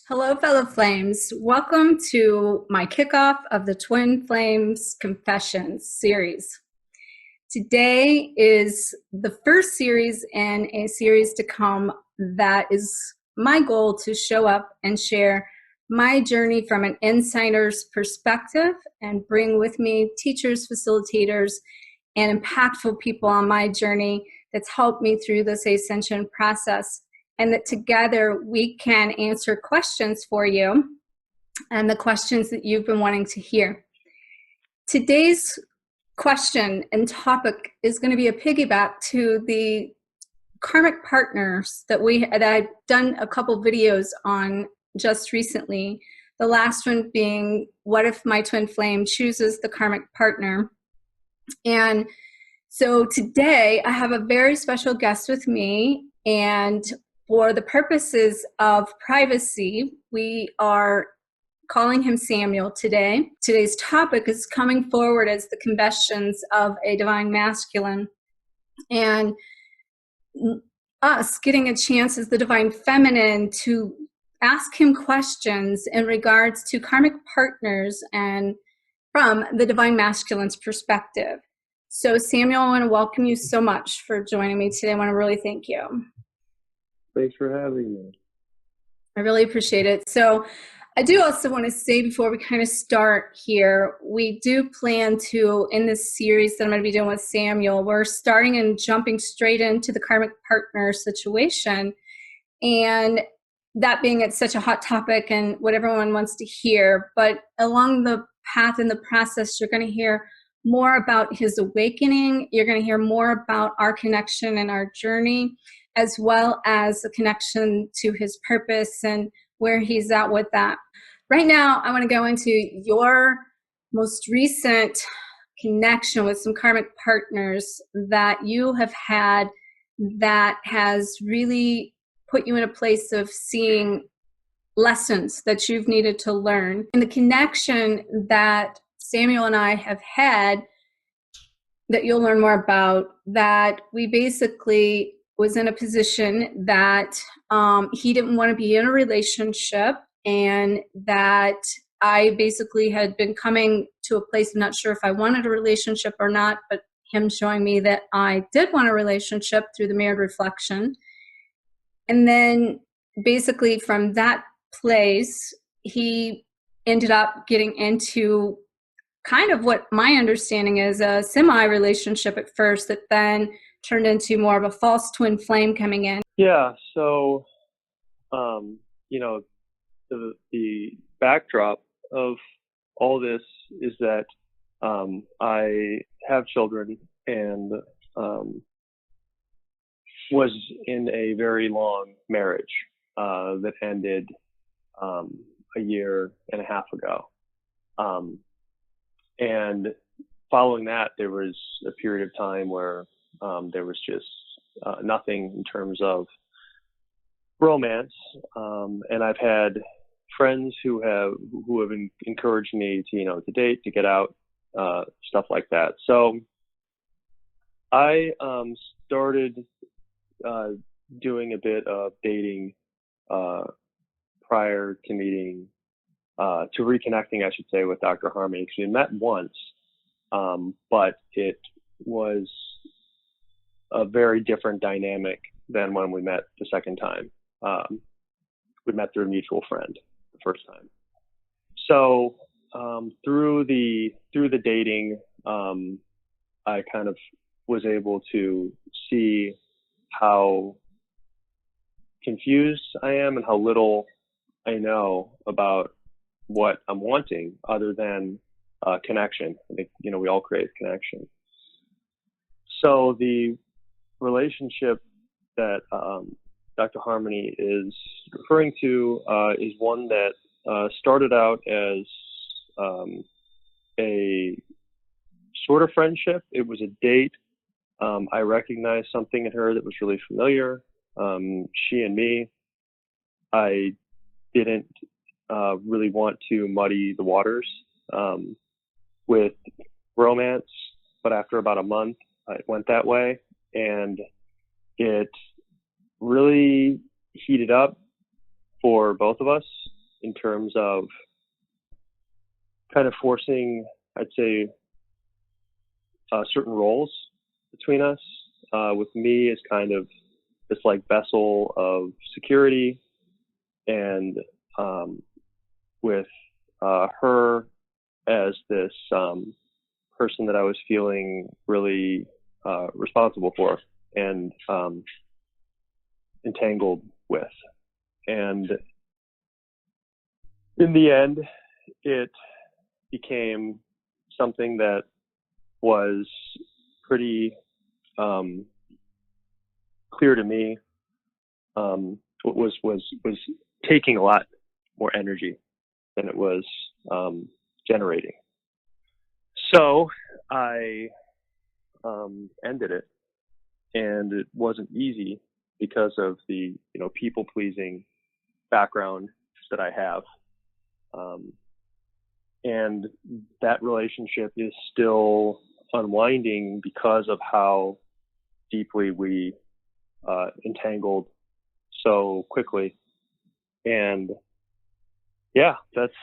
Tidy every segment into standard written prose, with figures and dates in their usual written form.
Hello, fellow flames. Welcome to my kickoff of the Twin Flames Confessions series. Today is the first series in a series to come that is my goal to show up and share my journey from an insider's perspective and bring with me teachers, facilitators, and impactful people on my journey that's helped me through this ascension process. And that together we can answer questions for you and the questions that you've been wanting to hear. Today's question and topic is going to be a piggyback to the karmic partners that I've done a couple videos on just recently. The last one being, what if my twin flame chooses the karmic partner? And so today I have a very special guest with me, and for the purposes of privacy, we are calling him Samuel today. Today's topic is coming forward as the confessions of a divine masculine, and us getting a chance as the divine feminine to ask him questions in regards to karmic partners and from the divine masculine's perspective. So Samuel, I want to welcome you so much for joining me today. I want to really thank you. Thanks for having me. I really appreciate it. So I do also want to say before we kind of start here, we do plan to, in this series that I'm going to be doing with Samuel, we're starting and jumping straight into the karmic partner situation. And that being it's such a hot topic and what everyone wants to hear. But along the path in the process, you're going to hear more about his awakening. You're going to hear more about our connection and our journey, as well as a connection to his purpose and where he's at with that. Right now, I want to go into your most recent connection with some karmic partners that you have had that has really put you in a place of seeing lessons that you've needed to learn. And the connection that Samuel and I have had that you'll learn more about, that we basically was in a position that he didn't want to be in a relationship, and that I basically had been coming to a place, I'm not sure if I wanted a relationship or not, but him showing me that I did want a relationship through the mirrored reflection. And then basically from that place, he ended up getting into kind of what my understanding is a semi-relationship at first that then turned into more of a false twin flame coming in. Yeah, so, the backdrop of all this is that I have children and was in a very long marriage that ended a year and a half ago. And following that, there was a period of time where there was just nothing in terms of romance. And I've had friends who have encouraged me to date, to get out, stuff like that. So I started doing a bit of dating prior to meeting, to reconnecting, I should say, with Dr. Harmony, because we met once, but it was a very different dynamic than when we met the second time. We met through a mutual friend the first time. So through the dating, I kind of was able to see how confused I am and how little I know about what I'm wanting other than connection. I think, we all crave connection. So the relationship that Dr. Harmony is referring to is one that started out as a sort of friendship. It was a date. I recognized something in her that was really familiar. She and me I didn't really want to muddy the waters with romance, but after about a month, it went that way, and it really heated up for both of us in terms of kind of forcing, I'd say, certain roles between us, with me as kind of this like vessel of security, and with her as this person that I was feeling really responsible for and entangled with. And in the end, it became something that was pretty clear to me. Was taking a lot more energy than it was generating. So I ended it, and it wasn't easy because of the people pleasing background that I have, and that relationship is still unwinding because of how deeply we entangled so quickly. And yeah, that's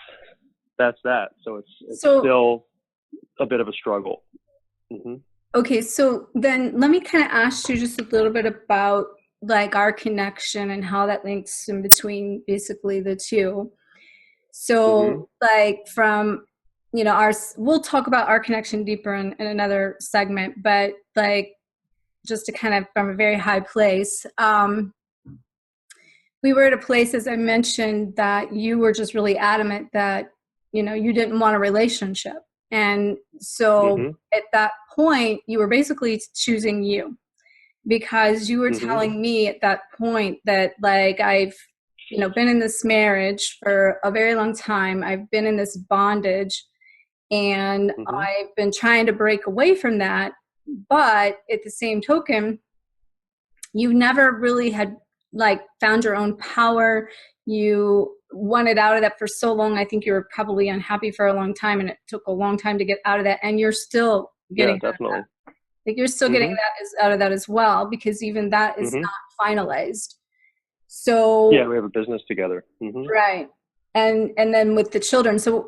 that. So it's still a bit of a struggle. Mm-hmm. Okay, so then let me kind of ask you just a little bit about like our connection and how that links in between basically the two. So like from, we'll talk about our connection deeper in another segment, but like just to kind of from a very high place, we were at a place, as I mentioned, that you were just really adamant that, you didn't want a relationship. And so at that point, you were basically choosing you, because you were telling me at that point that like, I've, been in this marriage for a very long time. I've been in this bondage, and I've been trying to break away from that. But at the same token, you never really had like found your own power. You wanted out of that for so long. I think you were probably unhappy for a long time, and it took a long time to get out of that. And you're still getting definitely. Like you're still getting that out of that as well, because even that is not finalized. So yeah, we have a business together. Right. And then with the children. So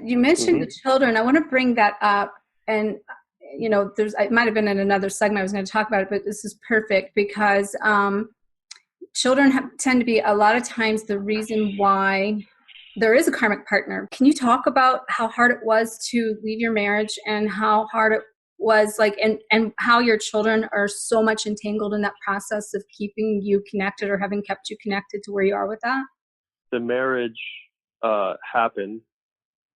you mentioned the children. I want to bring that up. And it might have been in another segment I was going to talk about it, but this is perfect because children tend to be a lot of times the reason why there is a karmic partner. Can you talk about how hard it was to leave your marriage, and how hard it was like, and how your children are so much entangled in that process of keeping you connected, or having kept you connected to where you are with that? The marriage happened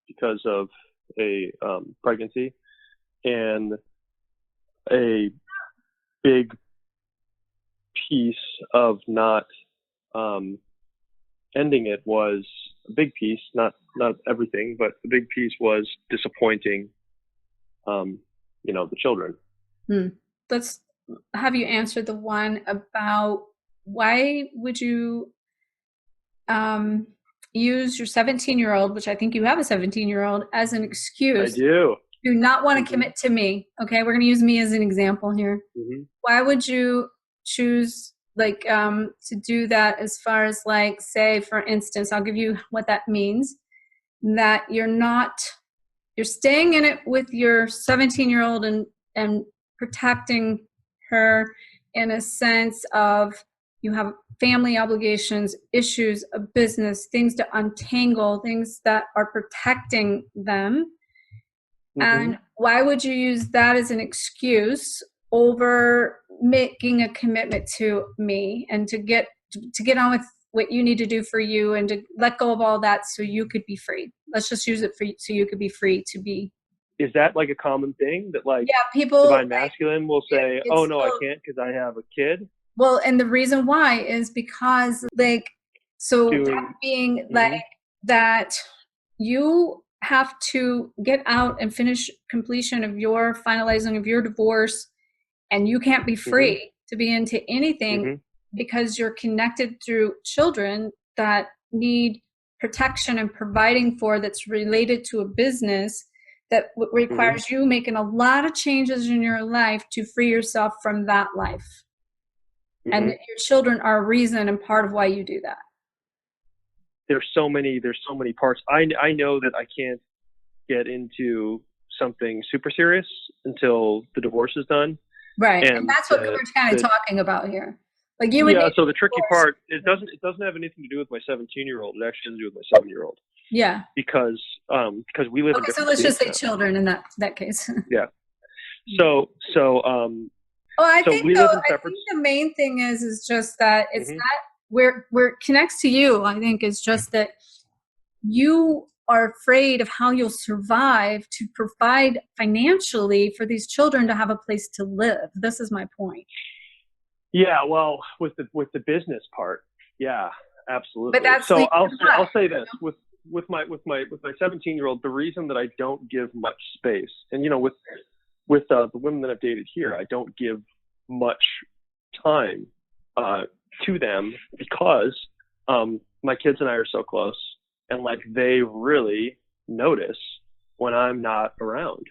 because of a pregnancy, and a big piece of not ending it was a big piece, not everything, but the big piece was disappointing the children. Let's have you answer the one about why would you use your 17-year-old, which I think you have a 17-year-old, as an excuse. I do not want to commit to me. Okay, we're going to use me as an example here. Why would you choose like to do that, as far as like, say, for instance, I'll give you what that means, that you're staying in it with your 17-year-old and protecting her in a sense of you have family obligations, issues, a business, things to untangle, things that are protecting them. And why would you use that as an excuse over making a commitment to me, and to get on with what you need to do for you, and to let go of all that so you could be free? Let's just use it for so you could be free to be. Is that like a common thing that like people divine masculine will say, oh no, I can't because I have a kid? Well, and the reason why is because like, so that being like that you have to get out and finish completion of your finalizing of your divorce, and you can't be free to be into anything because you're connected through children that need protection and providing for that's related to a business that requires you making a lot of changes in your life to free yourself from that life. And your children are a reason and part of why you do that. There's so many parts. I know that I can't get into something super serious until the divorce is done. Right. And that's what we're kind of talking about here. Like you would so the tricky part, it doesn't have anything to do with my 17-year-old. It actually has to do with my 7-year-old. Yeah. Because we live in different so let's just say now. children in that case. Yeah. So I so think the main thing is just that it's not where it connects to you. I think is just that you are afraid of how you'll survive to provide financially for these children to have a place to live. This is my point. Yeah, well, with the business part, yeah, absolutely. But that's so I'll say this with my 17-year-old, the reason that I don't give much space, and with the women that I've dated here, I don't give much time to them because my kids and I are so close, and like they really notice when I'm not around.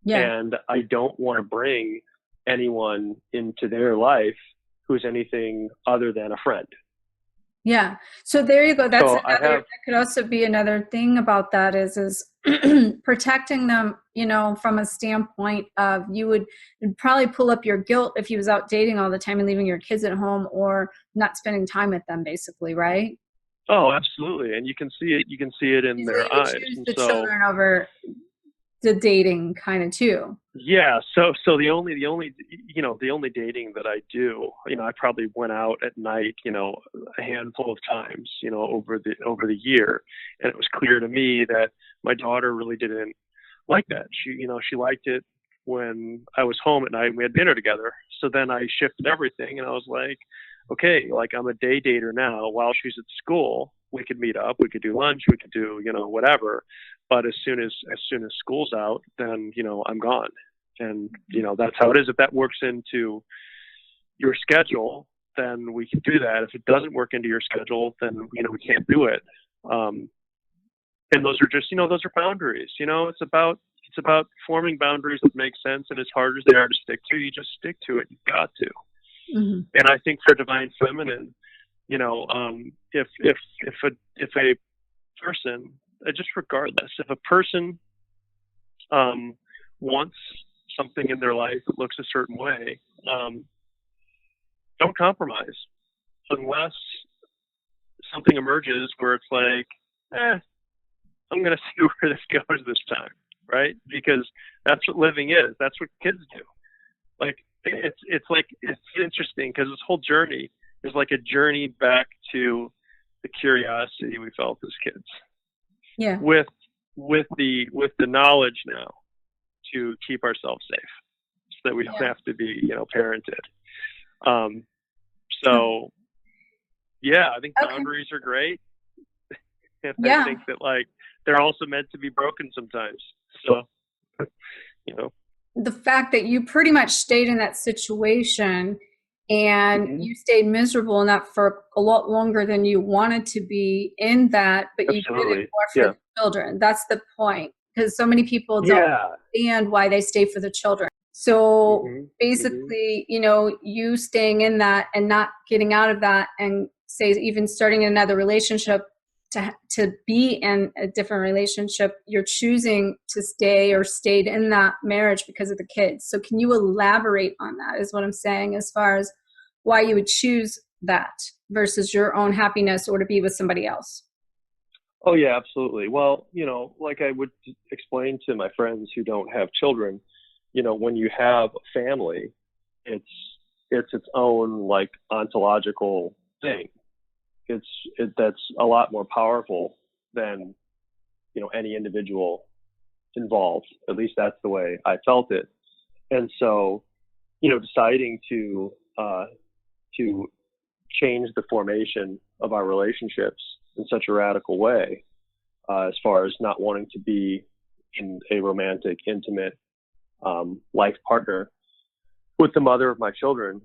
Yeah. And I don't want to bring anyone into their life who's anything other than a friend. Yeah. So there you go. That's that could also be another thing about that is protecting them, from a standpoint of you would probably pull up your guilt if you was out dating all the time and leaving your kids at home or not spending time with them, basically, right? Oh, absolutely. And you can see it in their eyes. Choose the children over the dating kind of too. Yeah. So the only dating that I do, I probably went out at night, a handful of times, over the year. And it was clear to me that my daughter really didn't like that. She liked it when I was home at night and we had dinner together. So then I shifted everything and I was like, okay, like I'm a day dater now. While she's at school, we could meet up, we could do lunch, we could do, whatever. But as soon as school's out, then, I'm gone. And, that's how it is. If that works into your schedule, then we can do that. If it doesn't work into your schedule, then, we can't do it. And those are just, those are boundaries, it's about forming boundaries that make sense. And as hard as they are to stick to, you just stick to it. You've got to. Mm-hmm. And I think for Divine Feminine, if a person, just regardless, if a person wants something in their life that looks a certain way, don't compromise unless something emerges where it's like, I'm going to see where this goes this time, right? Because that's what living is. That's what kids do. Like, it's interesting because this whole journey is like a journey back to the curiosity we felt as kids. Yeah. With the knowledge now to keep ourselves safe, so that we don't have to be, parented. So yeah, I think boundaries are great. And I think that like they're also meant to be broken sometimes. So, the fact that you pretty much stayed in that situation and you stayed miserable in that for a lot longer than you wanted to be in that, but you did it more for the children. That's the point. Because so many people don't understand why they stay for the children. So basically, you staying in that and not getting out of that and say even starting another relationship to be in a different relationship, you're choosing to stay or stayed in that marriage because of the kids. So can you elaborate on that is what I'm saying as far as why you would choose that versus your own happiness or to be with somebody else? Oh yeah, absolutely. Well, like I would explain to my friends who don't have children, when you have a family, it's its own like ontological thing. That's a lot more powerful than, any individual involved. At least that's the way I felt it. And so, deciding to change the formation of our relationships in such a radical way, as far as not wanting to be in a romantic, intimate life partner with the mother of my children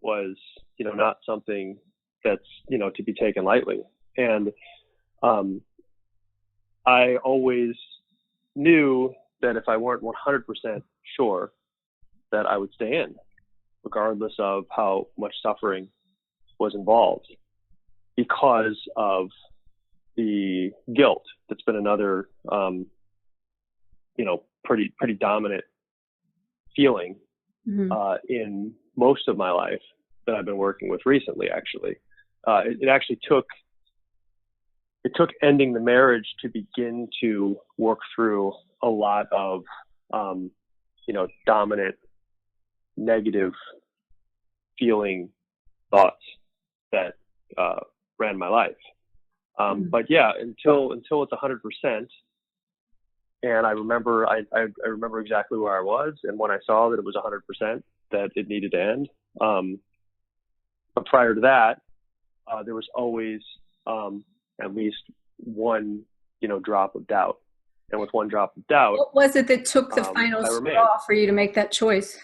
was, not something that's, to be taken lightly. And I always knew that if I weren't 100% sure, that I would stay in, regardless of how much suffering was involved, because of the guilt. That's been another, pretty dominant feeling in most of my life that I've been working with recently. Actually, it actually took ending the marriage to begin to work through a lot of dominant negative feeling thoughts that ran my life. But yeah, until it's 100%, and I remember I remember exactly where I was, and when I saw that it was 100%, that it needed to end. But prior to that, there was always at least one drop of doubt, and with one drop of doubt, what was it that took the final straw for you to make that choice?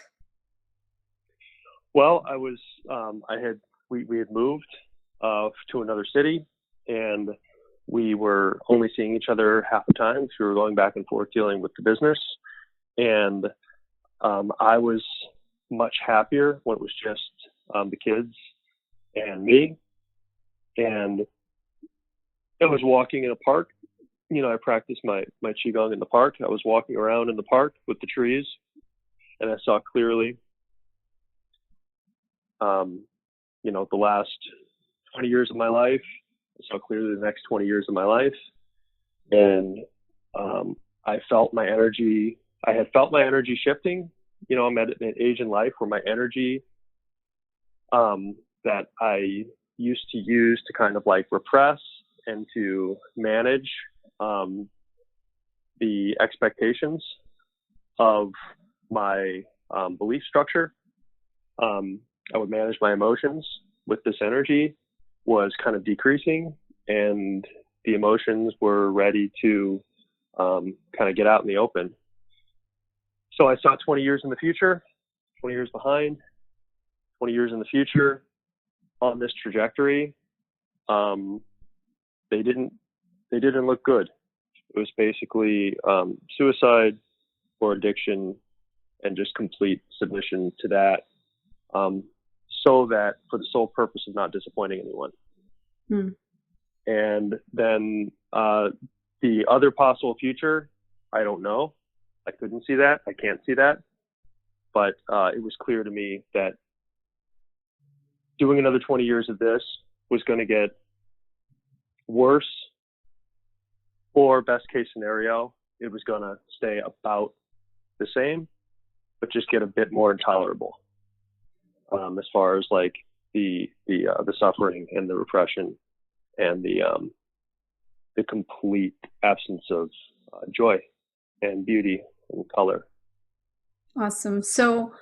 Well, we had moved to another city, and we were only seeing each other half the time. So we were going back and forth dealing with the business. And I was much happier when it was just the kids and me. And I was walking in a park. I practiced my Qigong in the park. I was walking around in the park with the trees, and I saw clearly, the last 20 years of my life. I saw clearly the next 20 years of my life. And I felt my energy. I had felt my energy shifting. I'm at an age in life where my energy that I used to use to kind of like repress and to manage the expectations of my belief structure. I would manage my emotions with this energy was kind of decreasing, and the emotions were ready to kind of get out in the open. So I saw 20 years in the future, 20 years behind, 20 years in the future on this trajectory. They didn't look good. It was basically suicide or addiction, and just complete submission to that, so that for the sole purpose of not disappointing anyone. And then the other possible future, I don't know. I couldn't see that. I can't see that. But it was clear to me that doing another 20 years of this was going to get worse, or best case scenario, it was going to stay about the same, but just get a bit more intolerable, as far as like the suffering and the repression and the complete absence of joy and beauty and color. Awesome. So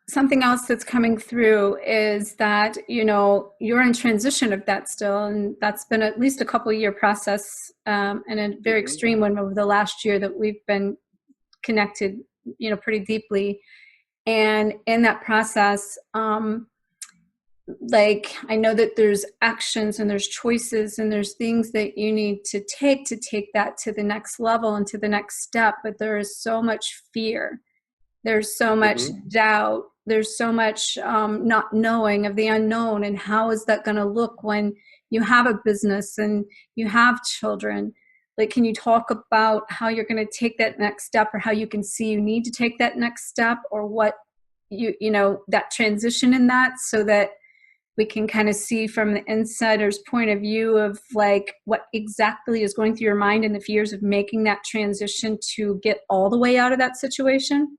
something else that's coming through is that, you're in transition of that still, and that's been at least a couple year process, and a very extreme one over the last year that we've been connected, pretty deeply. And in that process, I know that there's actions and there's choices and there's things that you need to take that to the next level and to the next step. But there is so much fear. There's so much doubt. There's so much not knowing of the unknown. And how is that going to look when you have a business and you have children? Can you talk about how you're going to take that next step, or how you can see you need to take that next step, or what that transition in that, so that we can kind of see from the insider's point of view of what exactly is going through your mind and the fears of making that transition to get all the way out of that situation?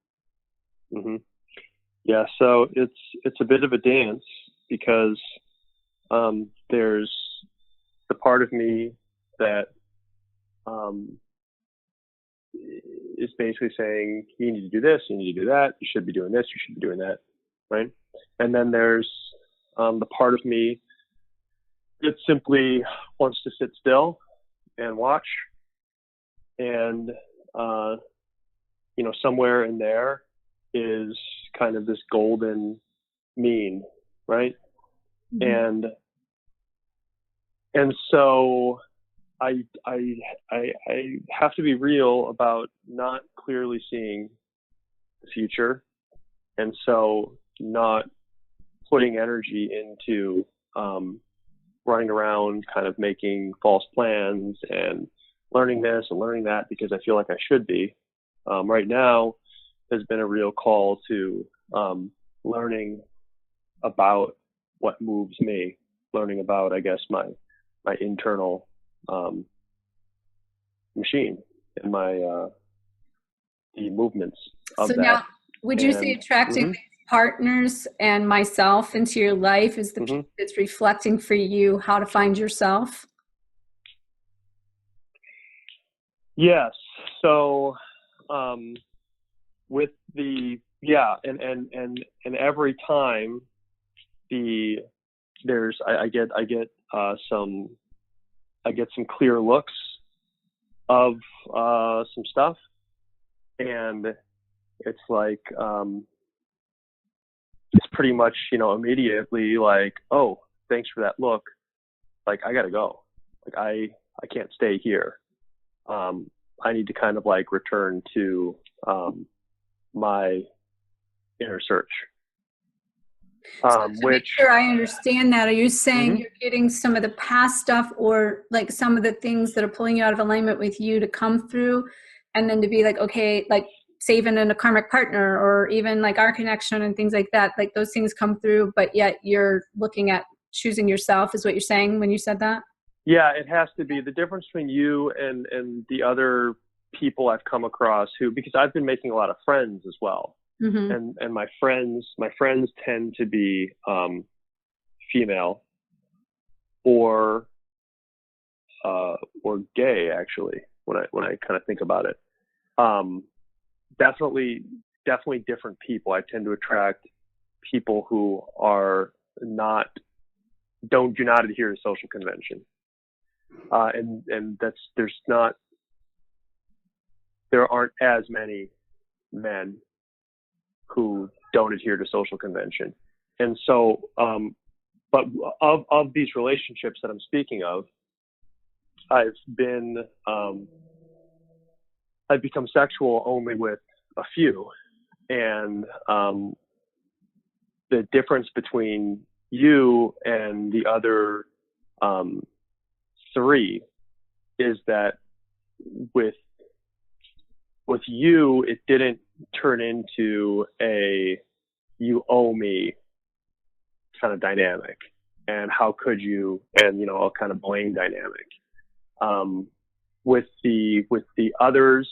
Yeah, so it's a bit of a dance, because there's the part of me that is basically saying, you need to do this, you need to do that, you should be doing this, you should be doing that, right? And then there's the part of me that simply wants to sit still and watch. And, somewhere in there is kind of this golden mean, right? And And so I have to be real about not clearly seeing the future, and so not putting energy into running around kind of making false plans and learning this and learning that because I feel like I should be. Right now has been a real call to learning about what moves me, learning about, I guess, my internal machine and the movements of So that. now, would you say attracting these partners and myself into your life is the piece that's reflecting for you how to find yourself? Yes. So with the and every time I get some clear looks of some stuff, and it's like it's pretty much, immediately like, oh, thanks for that look, like I gotta go, like I can't stay here. I need to kind of like return to my inner search. So to make sure I understand that, are you saying you're getting some of the past stuff or like some of the things that are pulling you out of alignment with you to come through, and then to be like, okay, like saving in a karmic partner or even like our connection and things like that, like those things come through, but yet you're looking at choosing yourself is what you're saying when you said that? Yeah, it has to be the difference between you and the other people I've come across because I've been making a lot of friends as well. And my friends tend to be female or gay, actually, when I kind of think about it. Definitely different people. I tend to attract people who are do not adhere to social convention. And there aren't as many men who don't adhere to social convention. And so, but of these relationships that I'm speaking of, I've become sexual only with a few. And the difference between you and the other three is that with you, it didn't turn into a you owe me kind of dynamic, and how could you, and a kind of blame dynamic. With the others,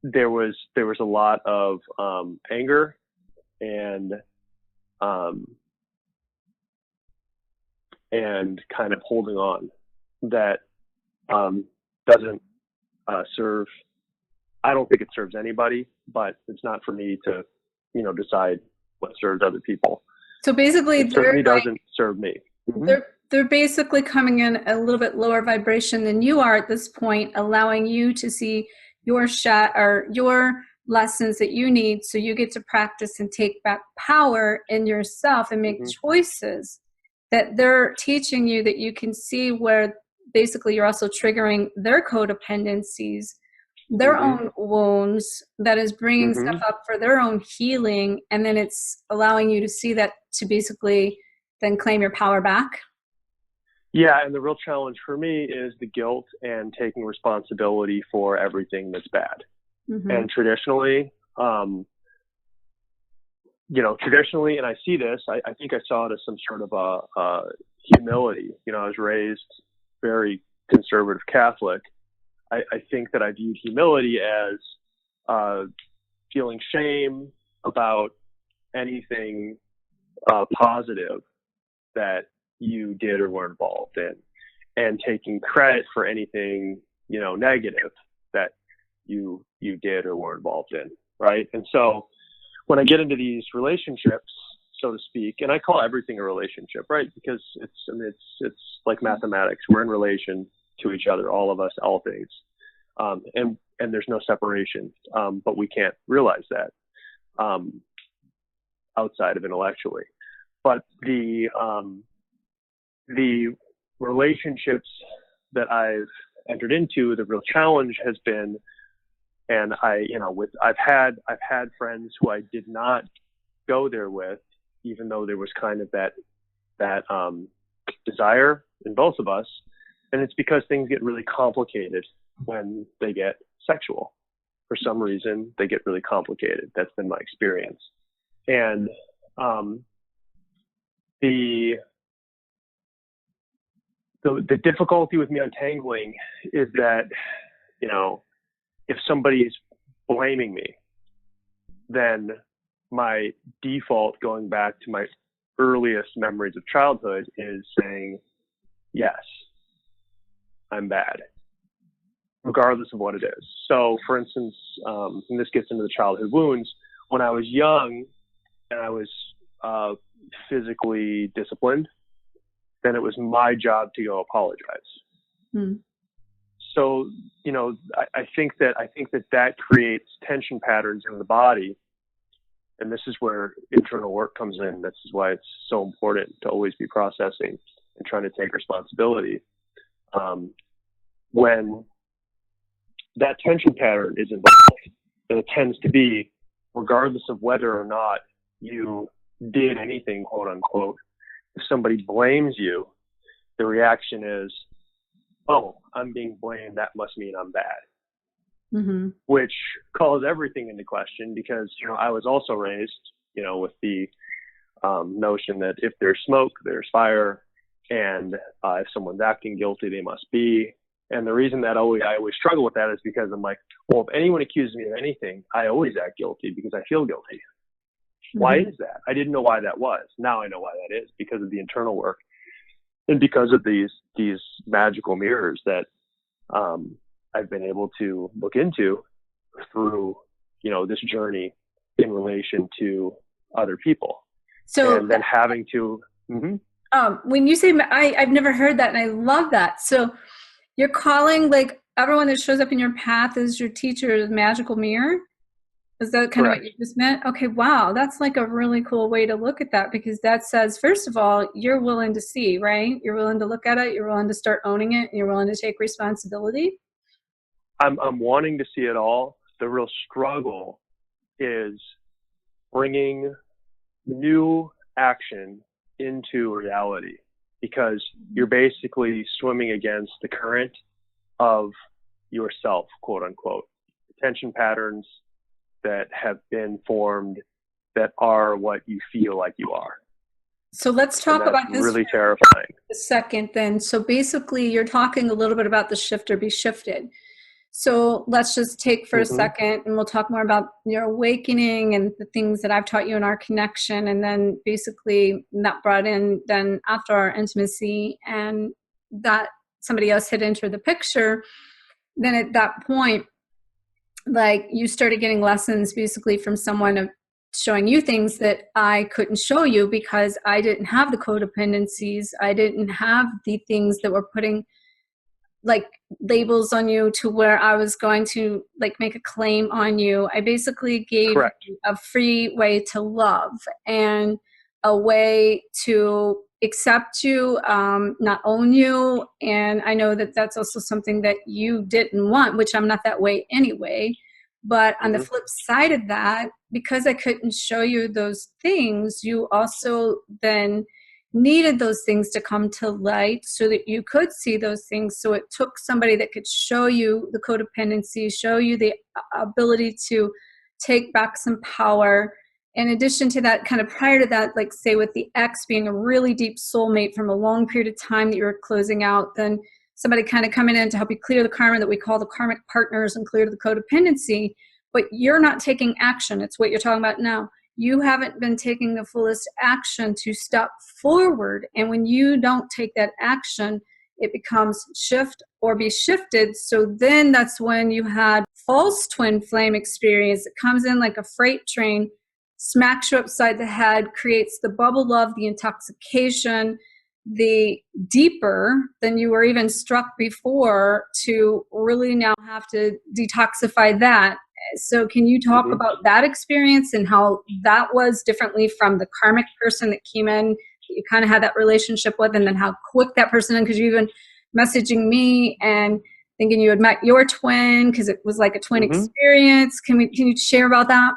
there was a lot of anger and kind of holding on that doesn't serve. I don't think it serves anybody, but it's not for me to, decide what serves other people. So basically, it certainly doesn't serve me. They're basically coming in a little bit lower vibration than you are at this point, allowing you to see your shot or your lessons that you need, so you get to practice and take back power in yourself and make choices that they're teaching you, that you can see where basically you're also triggering their codependencies, their own wounds, that is bringing stuff up for their own healing. And then it's allowing you to see that, to basically then claim your power back. Yeah. And the real challenge for me is the guilt and taking responsibility for everything that's bad. And traditionally, and I see this, I think I saw it as some sort of a humility. I was raised very conservative Catholic. I think that I viewed humility as feeling shame about anything positive that you did or were involved in, and taking credit for anything negative that you did or were involved in, right? And so when I get into these relationships, so to speak, and I call everything a relationship, right? Because it's like mathematics. We're in relation to each other, all of us, all things. And there's no separation, but we can't realize that. outside of intellectually. But the relationships that I've entered into, the real challenge has been, and I've had friends who I did not go there with, even though there was kind of that desire in both of us. And it's because things get really complicated when they get sexual. For some reason, they get really complicated. That's been my experience. And the difficulty with me untangling is that, if somebody's blaming me, then my default, going back to my earliest memories of childhood, is saying, yes, I'm bad, regardless of what it is. So, for instance, and this gets into the childhood wounds, when I was young and I was physically disciplined, then it was my job to go apologize. Hmm. So, I think that creates tension patterns in the body. And this is where internal work comes in. This is why it's so important to always be processing and trying to take responsibility. When that tension pattern is involved, and it tends to be, regardless of whether or not you did anything, quote unquote, if somebody blames you, the reaction is, oh, I'm being blamed, that must mean I'm bad. Mm-hmm. Which calls everything into question, because, I was also raised, with the notion that if there's smoke, there's fire, and if someone's acting guilty, they must be. And the reason that I always struggle with that is because I'm like, well, if anyone accuses me of anything, I always act guilty because I feel guilty. Mm-hmm. Why is that? I didn't know why that was. Now I know why that is, because of the internal work and because of these magical mirrors that I've been able to look into through, this journey in relation to other people. So, and then having to, when you say, I've never heard that, and I love that. So you're calling, like, everyone that shows up in your path as your teacher's magical mirror? Is that kind Correct. of what you just meant? Okay, wow. That's like a really cool way to look at that, because that says, first of all, you're willing to see, right? You're willing to look at it. You're willing to start owning it. And you're willing to take responsibility. I'm wanting to see it all. The real struggle is bringing new action into reality, because you're basically swimming against the current of yourself, quote unquote. Attention patterns that have been formed that are what you feel like you are. So let's talk about this really terrifying. A second then. So basically you're talking a little bit about the shift or be shifted. So let's just take for a second, and we'll talk more about your awakening and the things that I've taught you in our connection. And then basically that brought in then after our intimacy, and that somebody else had entered the picture. Then at that point, like, you started getting lessons basically from someone of showing you things that I couldn't show you because I didn't have the codependencies. I didn't have the things that were putting like labels on you to where I was going to like make a claim on you. I basically gave you a free way to love and a way to accept you, not own you. And I know that that's also something that you didn't want, which I'm not that way anyway. But on the flip side of that, because I couldn't show you those things, you also then needed those things to come to light so that you could see those things. So it took somebody that could show you the codependency, show you the ability to take back some power. In addition to that, kind of prior to that, like say with the ex being a really deep soulmate from a long period of time that you were closing out, then somebody kind of coming in to help you clear the karma that we call the karmic partners and clear the codependency. But you're not taking action. It's what you're talking about now. You haven't been taking the fullest action to step forward. And when you don't take that action, it becomes shift or be shifted. So then that's when you had false twin flame experience. It comes in like a freight train, smacks you upside the head, creates the bubble love, the intoxication, the deeper than you were even struck before, to really now have to detoxify that. So can you talk Mm-hmm. about that experience and how that was differently from the karmic person that came in that you kind of had that relationship with, and then how quick that person, because you even messaging me and thinking you had met your twin because it was like a twin Mm-hmm. experience. Can you share about that?